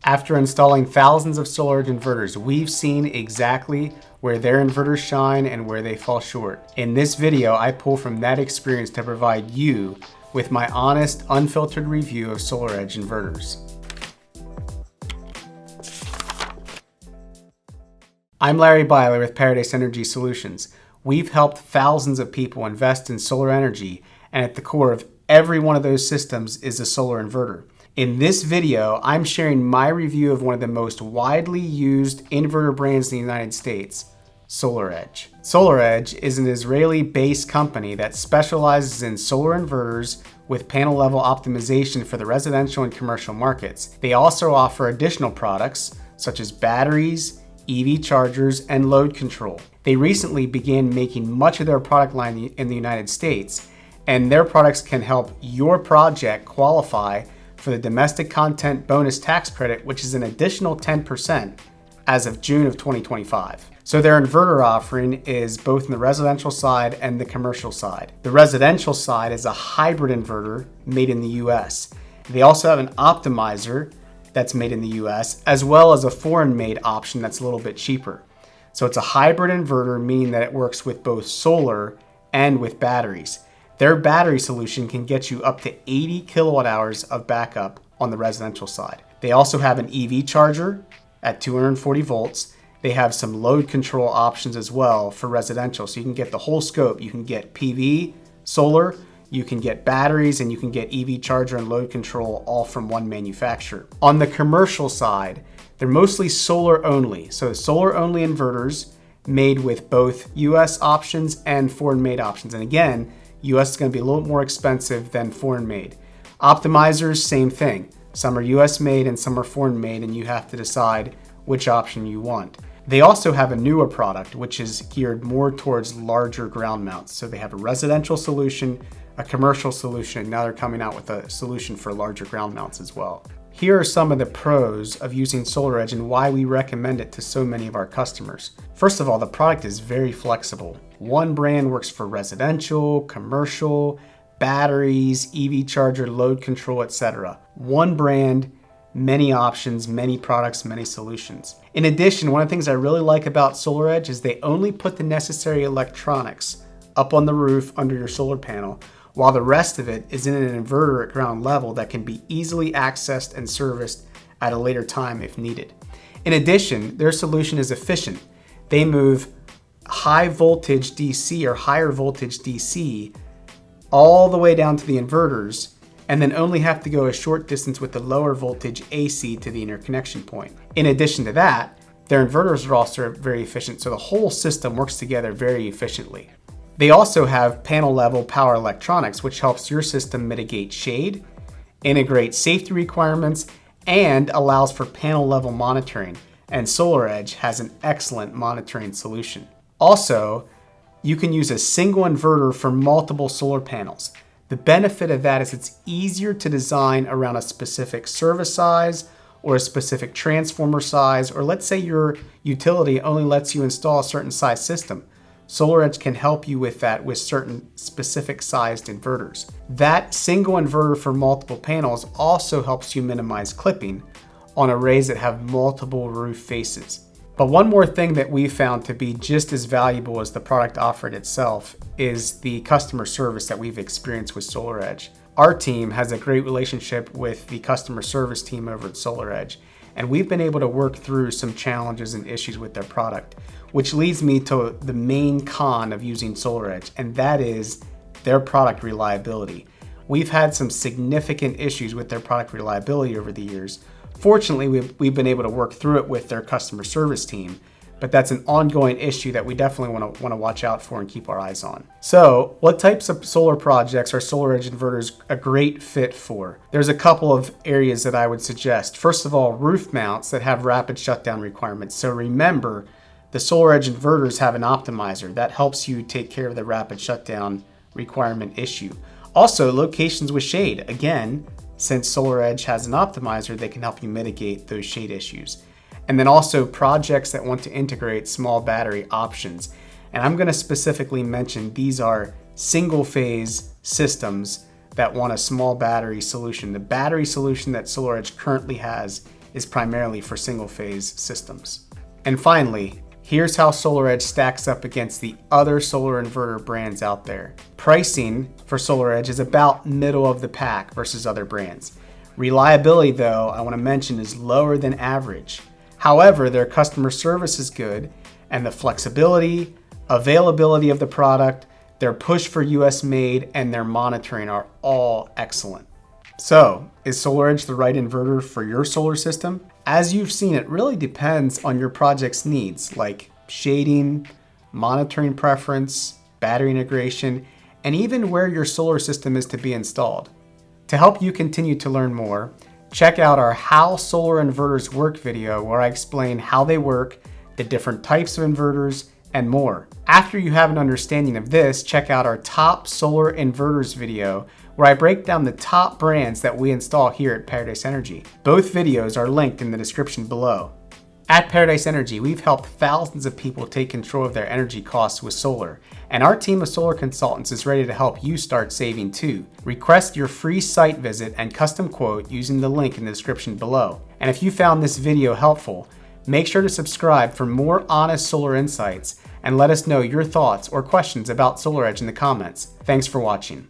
After installing thousands of SolarEdge inverters, we've seen exactly where their inverters shine and where they fall short. In this video, I pull from that experience to provide you with my honest, unfiltered review of SolarEdge inverters. I'm Larry Byler with Paradise Energy Solutions. We've helped thousands of people invest in solar energy, and at the core of every one of those systems is a solar inverter. In this video, I'm sharing my review of one of the most widely used inverter brands in the United States, SolarEdge. SolarEdge is an Israeli-based company that specializes in solar inverters with panel-level optimization for the residential and commercial markets. They also offer additional products such as batteries, EV chargers, and load control. They recently began making much of their product line in the United States, and their products can help your project qualify for the domestic content bonus tax credit, which is an additional 10% as of June of 2025. So their inverter offering is both in the residential side and the commercial side. The residential side is a hybrid inverter made in the US. They also have an optimizer that's made in the US, as well as a foreign-made option that's a little bit cheaper. So it's a hybrid inverter, meaning that it works with both solar and with batteries. Their battery solution can get you up to 80 kilowatt hours of backup on the residential side. They also have an EV charger at 240 volts. They have some load control options as well for residential, so you can get the whole scope. You can get PV, solar, you can get batteries, and you can get EV charger and load control all from one manufacturer. On the commercial side, they're mostly solar only. So solar only inverters made with both US options and foreign made options. And again, US is going to be a little more expensive than foreign made. Optimizers, same thing. Some are US made and some are foreign made, and you have to decide which option you want. They also have a newer product which is geared more towards larger ground mounts. So they have a residential solution, a commercial solution, and now they're coming out with a solution for larger ground mounts as well. Here are some of the pros of using SolarEdge and why we recommend it to so many of our customers. First of all, the product is very flexible. One brand works for residential, commercial, batteries, EV charger, load control, etc. One brand, many options, many products, many solutions. In addition, one of the things I really like about SolarEdge is they only put the necessary electronics up on the roof under your solar panel, while the rest of it is in an inverter at ground level that can be easily accessed and serviced at a later time if needed. In addition, their solution is efficient. They move high voltage DC or higher voltage DC all the way down to the inverters, and then only have to go a short distance with the lower voltage AC to the interconnection point. In addition to that, their inverters are also very efficient, so the whole system works together very efficiently. They also have panel level power electronics, which helps your system mitigate shade, integrate safety requirements, and allows for panel level monitoring. And SolarEdge has an excellent monitoring solution. Also, you can use a single inverter for multiple solar panels. The benefit of that is it's easier to design around a specific service size or a specific transformer size, or let's say your utility only lets you install a certain size system. SolarEdge can help you with that with certain specific sized inverters. That single inverter for multiple panels also helps you minimize clipping on arrays that have multiple roof faces. But one more thing that we found to be just as valuable as the product offered itself is the customer service that we've experienced with SolarEdge. Our team has a great relationship with the customer service team over at SolarEdge, and we've been able to work through some challenges and issues with their product, which leads me to the main con of using SolarEdge, and that is their product reliability. We've had some significant issues with their product reliability over the years. Fortunately, we've been able to work through it with their customer service team, but that's an ongoing issue that we definitely want to watch out for and keep our eyes on. So, what types of solar projects are SolarEdge inverters a great fit for? There's a couple of areas that I would suggest. First of all, roof mounts that have rapid shutdown requirements. So remember, the SolarEdge inverters have an optimizer that helps you take care of the rapid shutdown requirement issue. Also, locations with shade. Again, since SolarEdge has an optimizer, they can help you mitigate those shade issues. And then also projects that want to integrate small battery options. And I'm going to specifically mention these are single phase systems that want a small battery solution. The battery solution that SolarEdge currently has is primarily for single-phase systems. And finally, here's how SolarEdge stacks up against the other solar inverter brands out there. Pricing for SolarEdge is about middle of the pack versus other brands. Reliability, though, I want to mention, is lower than average. However, their customer service is good, and the flexibility, availability of the product, their push for US made, and their monitoring are all excellent. So, is SolarEdge the right inverter for your solar system? As you've seen, it really depends on your project's needs, like shading, monitoring preference, battery integration, and even where your solar system is to be installed. To help you continue to learn more, check out our How Solar Inverters Work video, where I explain how they work, the different types of inverters, and more. After you have an understanding of this, check out our Top Solar Inverters video, where I break down the top brands that we install here at Paradise Energy. Both videos are linked in the description below. At Paradise Energy, we've helped thousands of people take control of their energy costs with solar, and our team of solar consultants is ready to help you start saving too. Request your free site visit and custom quote using the link in the description below. And if you found this video helpful, make sure to subscribe for more honest solar insights, and let us know your thoughts or questions about SolarEdge in the comments. Thanks for watching.